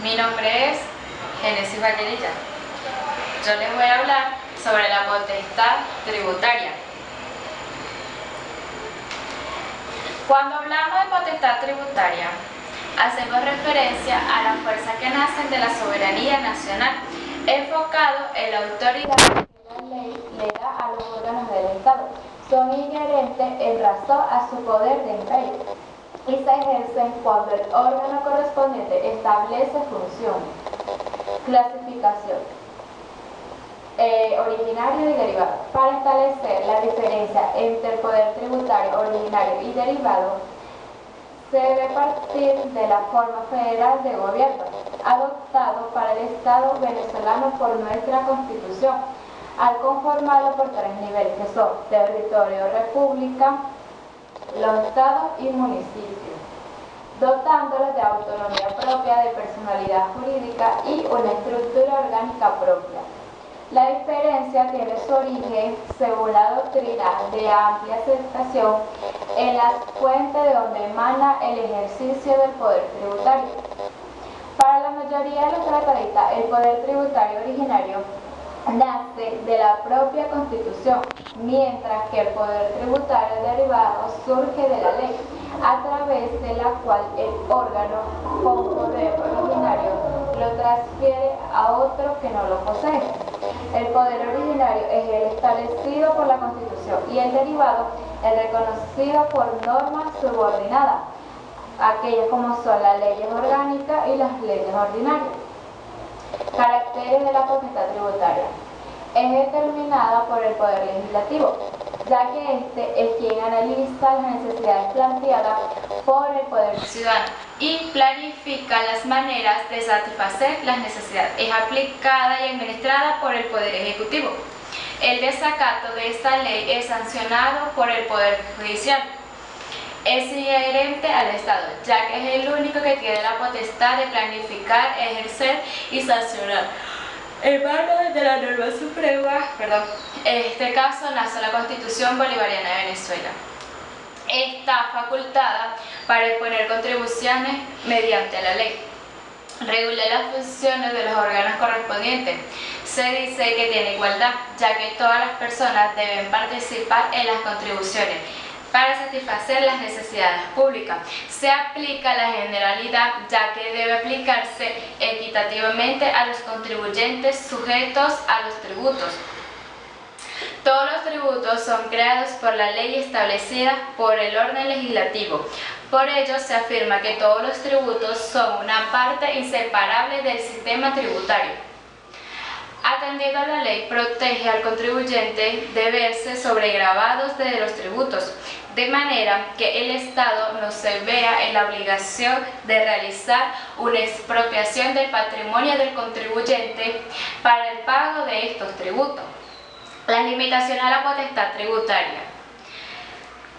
Mi nombre es Génesis Vallerilla. Yo les voy a hablar sobre la potestad tributaria. Cuando hablamos de potestad tributaria, hacemos referencia a las fuerzas que nacen de la soberanía nacional, enfocado en la autoridad que la ley le da a los órganos del Estado. Son inherentes en razón a su poder de imperio y se ejercen cuando el órgano correspondiente establece funciones. Clasificación. Originario y derivado. Para establecer la diferencia entre el poder tributario originario y derivado, se debe partir de la forma federal de gobierno, adoptado para el Estado venezolano por nuestra Constitución, al conformarlo por tres niveles, que son territorio, república, los estados y municipios, dotándolos de autonomía propia, de personalidad jurídica y una estructura orgánica propia. La diferencia tiene su origen, según la doctrina de amplia aceptación, en la fuente de donde emana el ejercicio del poder tributario. Para la mayoría de los tratadistas, el poder tributario originario nace de la propia Constitución, mientras que el poder tributario derivado surge de la ley, a través de la cual el órgano con poder originario lo transfiere a otro que no lo posee. El poder originario es el establecido por la Constitución y el derivado el reconocido por normas subordinadas, aquellas como son las leyes orgánicas y las leyes ordinarias. Caracteres de la potestad tributaria. Es determinada por el Poder Legislativo, ya que este es quien analiza las necesidades planteadas por el Poder Ciudadano y planifica las maneras de satisfacer las necesidades. Es aplicada y administrada por el Poder Ejecutivo. El desacato de esta ley es sancionado por el Poder Judicial. Es inherente al Estado, ya que es el único que tiene la potestad de planificar, ejercer y sancionar. En manos de la norma suprema, en este caso nace la Constitución Bolivariana de Venezuela. Está facultada para exponer contribuciones mediante la ley. Regula las funciones de los órganos correspondientes. Se dice que tiene igualdad, ya que todas las personas deben participar en las contribuciones para satisfacer las necesidades públicas. Se aplica la generalidad, ya que debe aplicarse equitativamente a los contribuyentes sujetos a los tributos. Todos los tributos son creados por la ley establecida por el orden legislativo. Por ello se afirma que todos los tributos son una parte inseparable del sistema tributario. Atendiendo a la ley, protege al contribuyente de verse sobregravados de los tributos, de manera que el Estado no se vea en la obligación de realizar una expropiación del patrimonio del contribuyente para el pago de estos tributos. Las limitaciones a la potestad tributaria.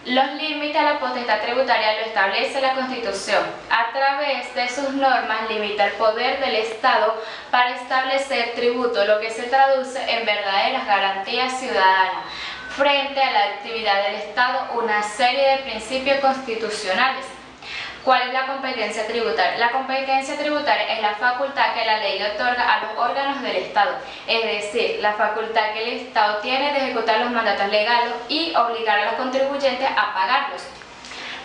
Los límites a la potestad tributaria lo establece la Constitución. A través de sus normas limita el poder del Estado para establecer tributo, lo que se traduce en verdaderas garantías ciudadanas frente a la actividad del Estado, una serie de principios constitucionales. ¿Cuál es la competencia tributaria? La competencia tributaria es la facultad que la ley le otorga a los órganos del Estado, es decir, la facultad que el Estado tiene de ejecutar los mandatos legales y obligar a los contribuyentes a pagarlos.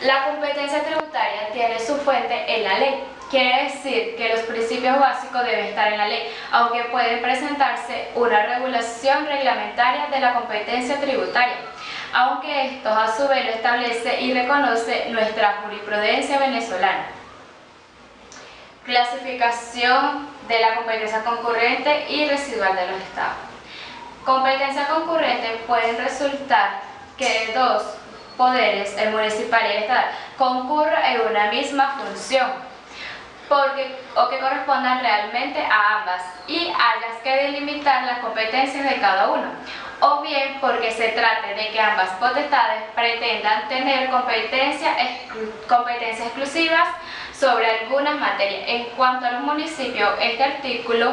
La competencia tributaria tiene su fuente en la ley. Quiere decir que los principios básicos deben estar en la ley, aunque puede presentarse una regulación reglamentaria de la competencia tributaria, aunque esto a su vez lo establece y reconoce nuestra jurisprudencia venezolana. Clasificación de la competencia concurrente y residual de los estados. Competencia concurrente pueden resultar que dos poderes, el municipal y el estatal, concurran en una misma función o que correspondan realmente a ambas y hayas que delimitar las competencias de cada uno, o bien porque se trate de que ambas potestades pretendan tener competencias exclusivas sobre algunas materias. En cuanto a los municipios, este artículo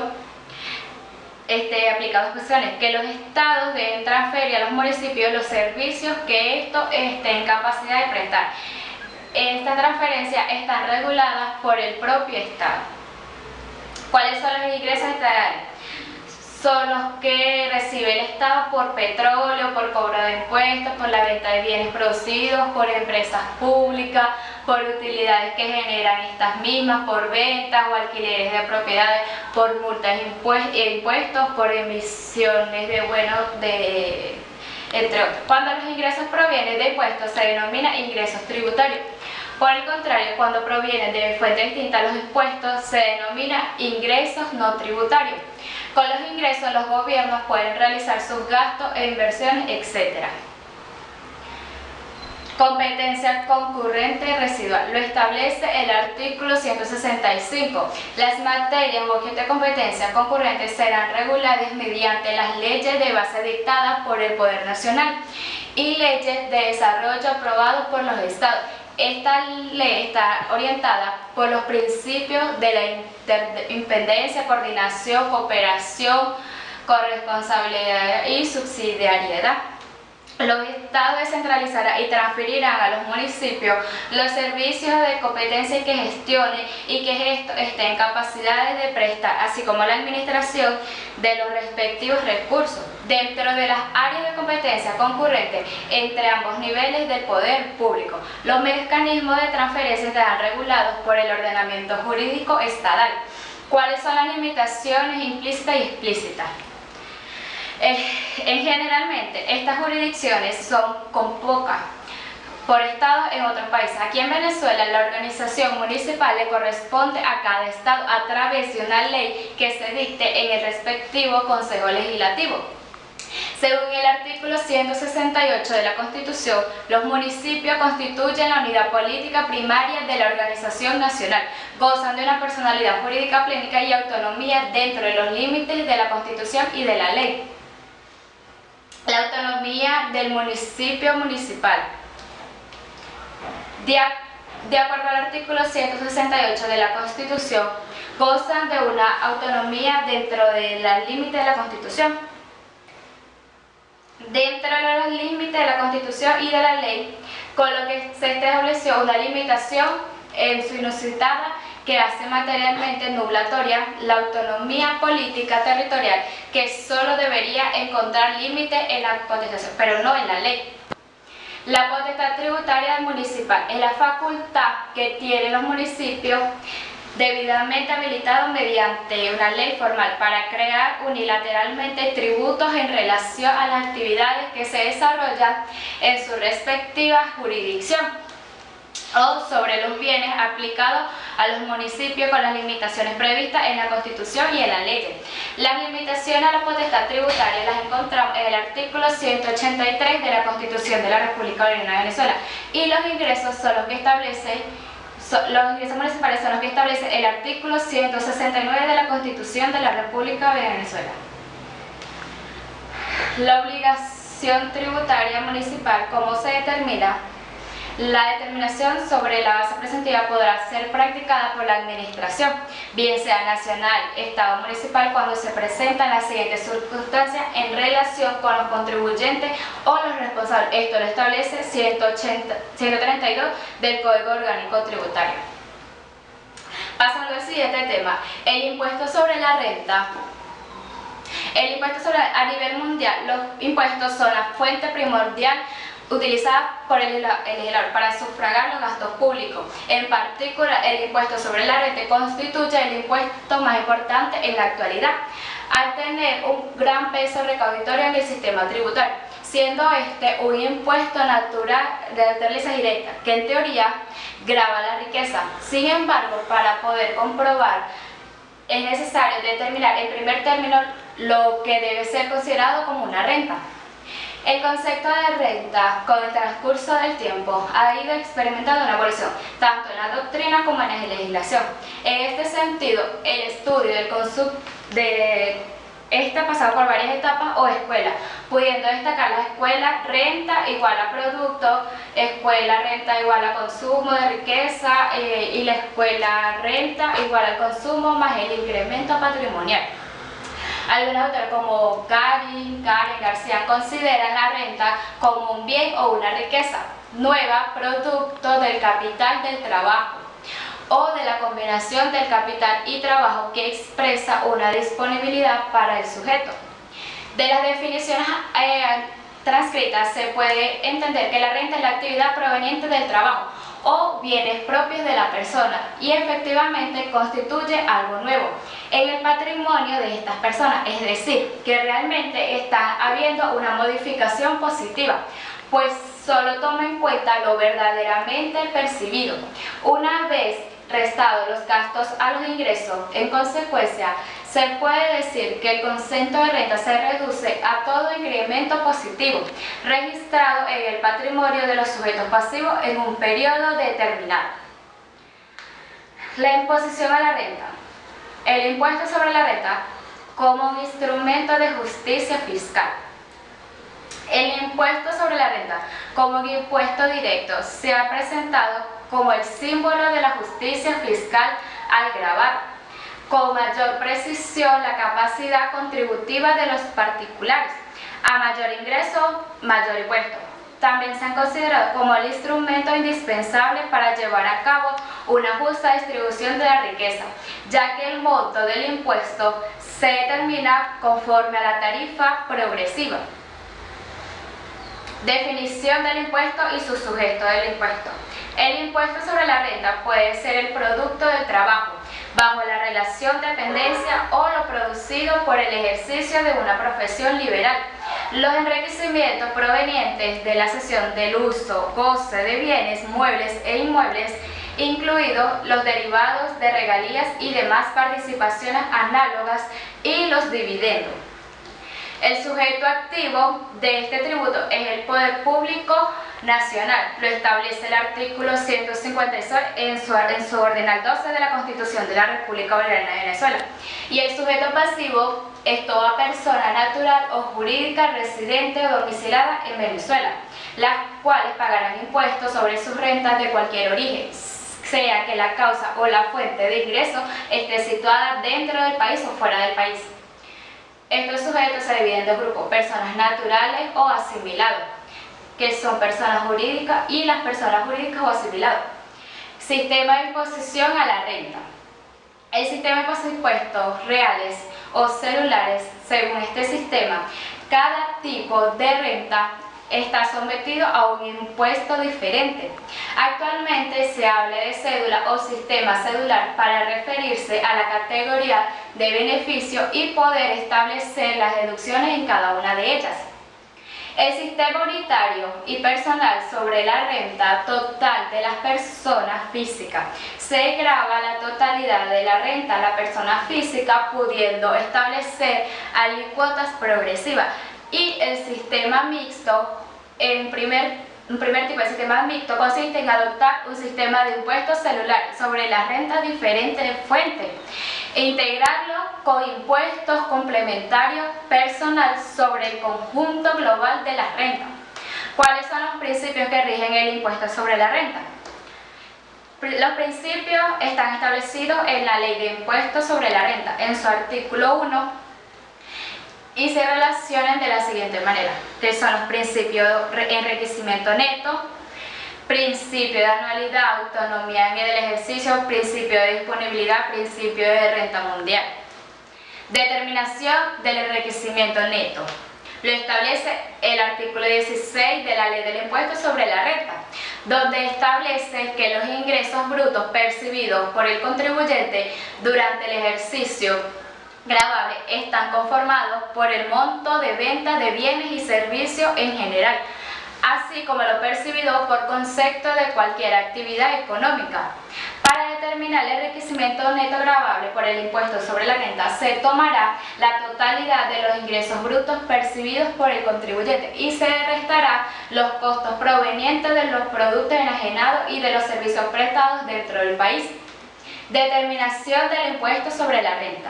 aplica dos cuestiones: que los estados deben transferir a los municipios los servicios que estos estén en capacidad de prestar. Estas transferencias están reguladas por el propio Estado. ¿Cuáles son los ingresos estatales? Son los que recibe el Estado por petróleo, por cobro de impuestos, por la venta de bienes producidos, por empresas públicas, por utilidades que generan estas mismas, por ventas o alquileres de propiedades, por multas e impuestos, por emisiones de bonos, entre otros. Cuando los ingresos provienen de impuestos se denomina ingresos tributarios. Por el contrario, cuando provienen de fuentes distintas a los impuestos se denomina ingresos no tributarios. Con los ingresos los gobiernos pueden realizar sus gastos e inversiones, etc. Competencia concurrente y residual. Lo establece el artículo 165. Las materias u objeto de competencia concurrente serán reguladas mediante las leyes de base dictadas por el Poder Nacional y leyes de desarrollo aprobadas por los estados. Esta ley está orientada por los principios de la interdependencia, coordinación, cooperación, corresponsabilidad y subsidiariedad. Los estados descentralizarán y transferirán a los municipios los servicios de competencia que gestionen y que estos estén en capacidades de prestar, así como la administración de los respectivos recursos, dentro de las áreas de competencia concurrentes entre ambos niveles del poder público. Los mecanismos de transferencia estarán regulados por el ordenamiento jurídico estatal. ¿Cuáles son las limitaciones implícitas y explícitas? Generalmente, estas jurisdicciones son con pocas por estado en otros países. Aquí en Venezuela, la organización municipal le corresponde a cada estado a través de una ley que se dicte en el respectivo Consejo Legislativo. Según el artículo 168 de la Constitución, los municipios constituyen la unidad política primaria de la organización nacional, gozan de una personalidad jurídica plena y autonomía dentro de los límites de la Constitución y de la ley. La autonomía del municipio municipal. De acuerdo al artículo 168 de la Constitución, gozan de una autonomía dentro de los límites de la Constitución. Dentro de los límites de la Constitución y de la ley, con lo que se estableció una limitación en su inusitada que hace materialmente nublatoria la autonomía política territorial, que solo debería encontrar límite en la Constitución, pero no en la ley. La potestad tributaria municipal es la facultad que tienen los municipios debidamente habilitados mediante una ley formal para crear unilateralmente tributos en relación a las actividades que se desarrollan en su respectiva jurisdicción o sobre los bienes aplicados a los municipios con las limitaciones previstas en la Constitución y en la ley. Las limitaciones a la potestad tributaria las encontramos en el artículo 183 de la Constitución de la República Bolivariana de Venezuela, y los ingresos son los que los ingresos municipales son los que establece el artículo 169 de la Constitución de la República de Venezuela. La obligación tributaria municipal, ¿cómo se determina? La determinación sobre la base presuntiva podrá ser practicada por la administración, bien sea nacional, estado o municipal, cuando se presentan las siguientes circunstancias en relación con los contribuyentes o los responsables. Esto lo establece 132 del Código Orgánico Tributario. Pasando al siguiente tema, el impuesto sobre la renta. A nivel mundial, los impuestos son la fuente primordial utilizada por el legislador para sufragar los gastos públicos. En particular, el impuesto sobre la renta constituye el impuesto más importante en la actualidad, al tener un gran peso recaudatorio en el sistema tributario, siendo este un impuesto natural de naturaleza directa, que en teoría grava la riqueza. Sin embargo, para poder comprobar, es necesario determinar en primer término lo que debe ser considerado como una renta. El concepto de renta, con el transcurso del tiempo, ha ido experimentando una evolución, tanto en la doctrina como en la legislación. En este sentido, el estudio del consumo ha pasado por varias etapas o escuelas, pudiendo destacar la escuela renta igual a producto, escuela renta igual a consumo de riqueza y la escuela renta igual al consumo más el incremento patrimonial. Algunos autores como Karen García consideran la renta como un bien o una riqueza nueva producto del capital del trabajo. o de la combinación del capital y trabajo que expresa una disponibilidad para el sujeto. De las definiciones transcritas se puede entender que la renta es la actividad proveniente del trabajo o bienes propios de la persona y efectivamente constituye algo nuevo en el patrimonio de estas personas, es decir, que realmente está habiendo una modificación positiva, pues solo toma en cuenta lo verdaderamente percibido. Una vez restados los gastos a los ingresos, en consecuencia, se puede decir que el concepto de renta se reduce a todo incremento positivo registrado en el patrimonio de los sujetos pasivos en un periodo determinado. La imposición a la renta. El impuesto sobre la renta como un instrumento de justicia fiscal. El impuesto sobre la renta como un impuesto directo se ha presentado como el símbolo de la justicia fiscal al gravar con mayor precisión la capacidad contributiva de los particulares. A mayor ingreso, mayor impuesto. También se han considerado como el instrumento indispensable para llevar a cabo una justa distribución de la riqueza, ya que el monto del impuesto se determina conforme a la tarifa progresiva. Definición del impuesto y su sujeto del impuesto. El impuesto sobre la renta puede ser el producto del trabajo, bajo la relación de dependencia o lo producido por el ejercicio de una profesión liberal. Los enriquecimientos provenientes de la cesión del uso, goce de bienes, muebles e inmuebles, incluidos los derivados de regalías y demás participaciones análogas y los dividendos. El sujeto activo de este tributo es el poder público nacional. Lo establece el artículo 156 en su ordenal 12 de la Constitución de la República Bolivariana de Venezuela. Y el sujeto pasivo es toda persona natural o jurídica residente o domiciliada en Venezuela, las cuales pagarán impuestos sobre sus rentas de cualquier origen, sea que la causa o la fuente de ingreso esté situada dentro del país o fuera del país. Estos sujetos se dividen en dos grupos: personas naturales o asimilados, que son personas jurídicas, y las personas jurídicas o asimilados. Sistema de imposición a la renta. El sistema de impuestos reales o celulares, según este sistema, cada tipo de renta está sometido a un impuesto diferente. Actualmente se habla de cédula o sistema cedular para referirse a la categoría de beneficio y poder establecer las deducciones en cada una de ellas. El sistema unitario y personal sobre la renta total de las personas físicas. Se grava la totalidad de la renta a la persona física, pudiendo establecer alícuotas progresivas. Y el sistema mixto, un primer tipo de sistema mixto, consiste en adoptar un sistema de impuestos celular sobre las rentas de diferentes fuentes e integrarlo con impuestos complementarios personal sobre el conjunto global de las rentas. ¿Cuáles son los principios que rigen el impuesto sobre la renta? Los principios están establecidos en la Ley de Impuestos sobre la Renta, en su artículo 1, y se relacionan de la siguiente manera, que son los principios de enriquecimiento neto, principio de anualidad, autonomía en el ejercicio, principio de disponibilidad, principio de renta mundial. Determinación del enriquecimiento neto. Lo establece el artículo 16 de la Ley del Impuesto sobre la Renta, donde establece que los ingresos brutos percibidos por el contribuyente durante el ejercicio gravable están conformados por el monto de venta de bienes y servicios en general, así como lo percibido por concepto de cualquier actividad económica. Para determinar el enriquecimiento neto gravable por el impuesto sobre la renta, se tomará la totalidad de los ingresos brutos percibidos por el contribuyente y se restará los costos provenientes de los productos enajenados y de los servicios prestados dentro del país. Determinación del impuesto sobre la renta.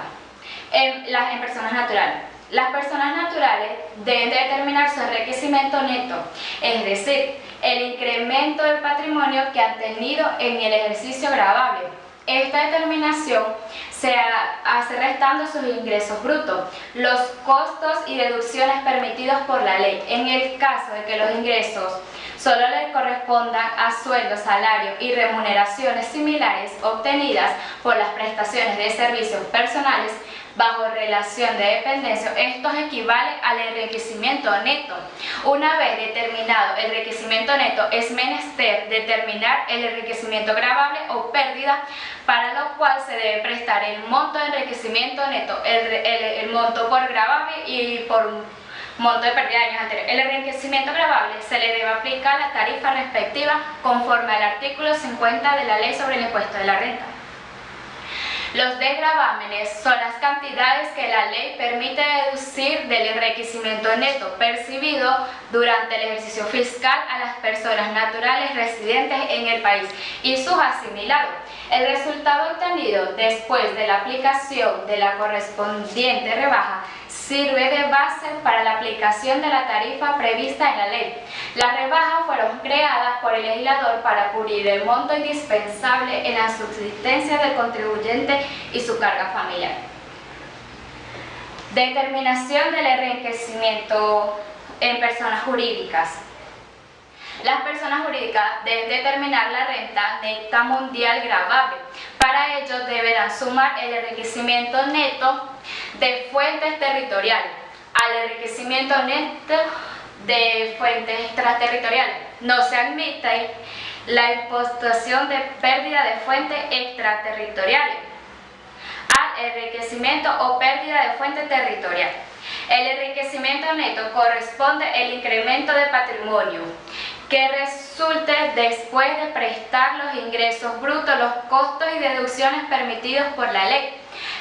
En personas naturales. Las personas naturales deben de determinar su enriquecimiento neto, es decir, el incremento del patrimonio que han tenido en el ejercicio gravable. Esta determinación se hace restando sus ingresos brutos, los costos y deducciones permitidos por la ley. En el caso de que los ingresos solo le correspondan a sueldos, salarios y remuneraciones similares obtenidas por las prestaciones de servicios personales bajo relación de dependencia. Esto equivale al enriquecimiento neto. Una vez determinado el enriquecimiento neto, es menester determinar el enriquecimiento gravable o pérdida, para lo cual se debe prestar el monto de enriquecimiento neto, el monto por gravable y por monto de pérdida de años anteriores. El enriquecimiento gravable se le debe aplicar la tarifa respectiva conforme al artículo 50 de la Ley sobre el Impuesto de la Renta. Los desgravámenes son las cantidades que la ley permite deducir del enriquecimiento neto percibido durante el ejercicio fiscal a las personas naturales residentes en el país y sus asimilados. El resultado obtenido después de la aplicación de la correspondiente rebaja sirve de base para la aplicación de la tarifa prevista en la ley. Las rebajas fueron creadas por el legislador para cubrir el monto indispensable en la subsistencia del contribuyente y su carga familiar. Determinación del enriquecimiento en personas jurídicas. Las personas jurídicas deben determinar la renta neta mundial gravable. Para ello deberán sumar el enriquecimiento neto de fuentes territoriales al enriquecimiento neto de fuentes extraterritoriales. No se admite la imposición de pérdida de fuentes extraterritoriales al enriquecimiento o pérdida de fuente territorial. El enriquecimiento neto corresponde al incremento de patrimonio que resulte después de prestar los ingresos brutos, los costos y deducciones permitidos por la ley.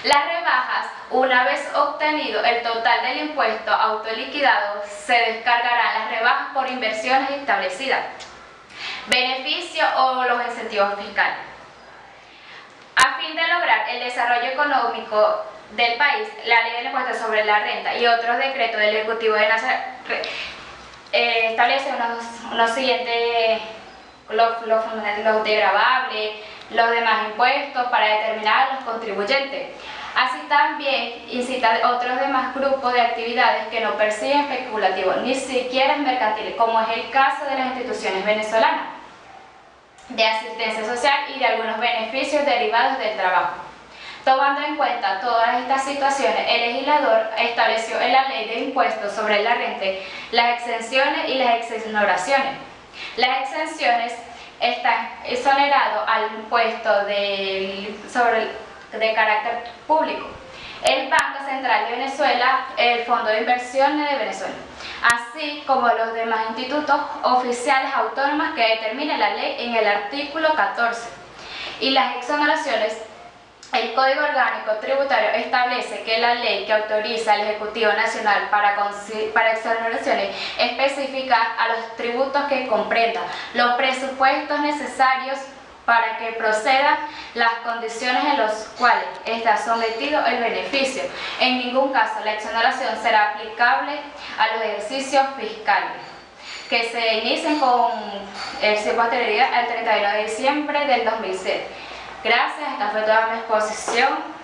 Las rebajas, una vez obtenido el total del impuesto autoliquidado, se descargarán las rebajas por inversiones establecidas, beneficios o los incentivos fiscales. A fin de lograr el desarrollo económico del país, la Ley del Impuesto sobre la Renta y otros decretos del Ejecutivo de Nación establece unos siguientes, los degravables, los demás impuestos para determinar a los contribuyentes. Así también incita a otros demás grupos de actividades que no persiguen especulativos, ni siquiera mercantiles, como es el caso de las instituciones venezolanas de asistencia social y de algunos beneficios derivados del trabajo. Tomando en cuenta todas estas situaciones, el legislador estableció en la Ley de Impuestos sobre la Renta las exenciones y las exoneraciones. Las exenciones están exonerados al impuesto de carácter público, el Banco Central de Venezuela, el Fondo de Inversiones de Venezuela, así como los demás institutos oficiales autónomos que determina la ley en el artículo 14. Y las exoneraciones, el Código Orgánico Tributario establece que la ley que autoriza al Ejecutivo Nacional para exoneraciones específica a los tributos que comprendan los presupuestos necesarios para que procedan las condiciones en las cuales está sometido el beneficio. En ningún caso la exoneración será aplicable a los ejercicios fiscales que se inicien con posterioridad al 31 de diciembre del 2007. Gracias, esta fue toda mi exposición.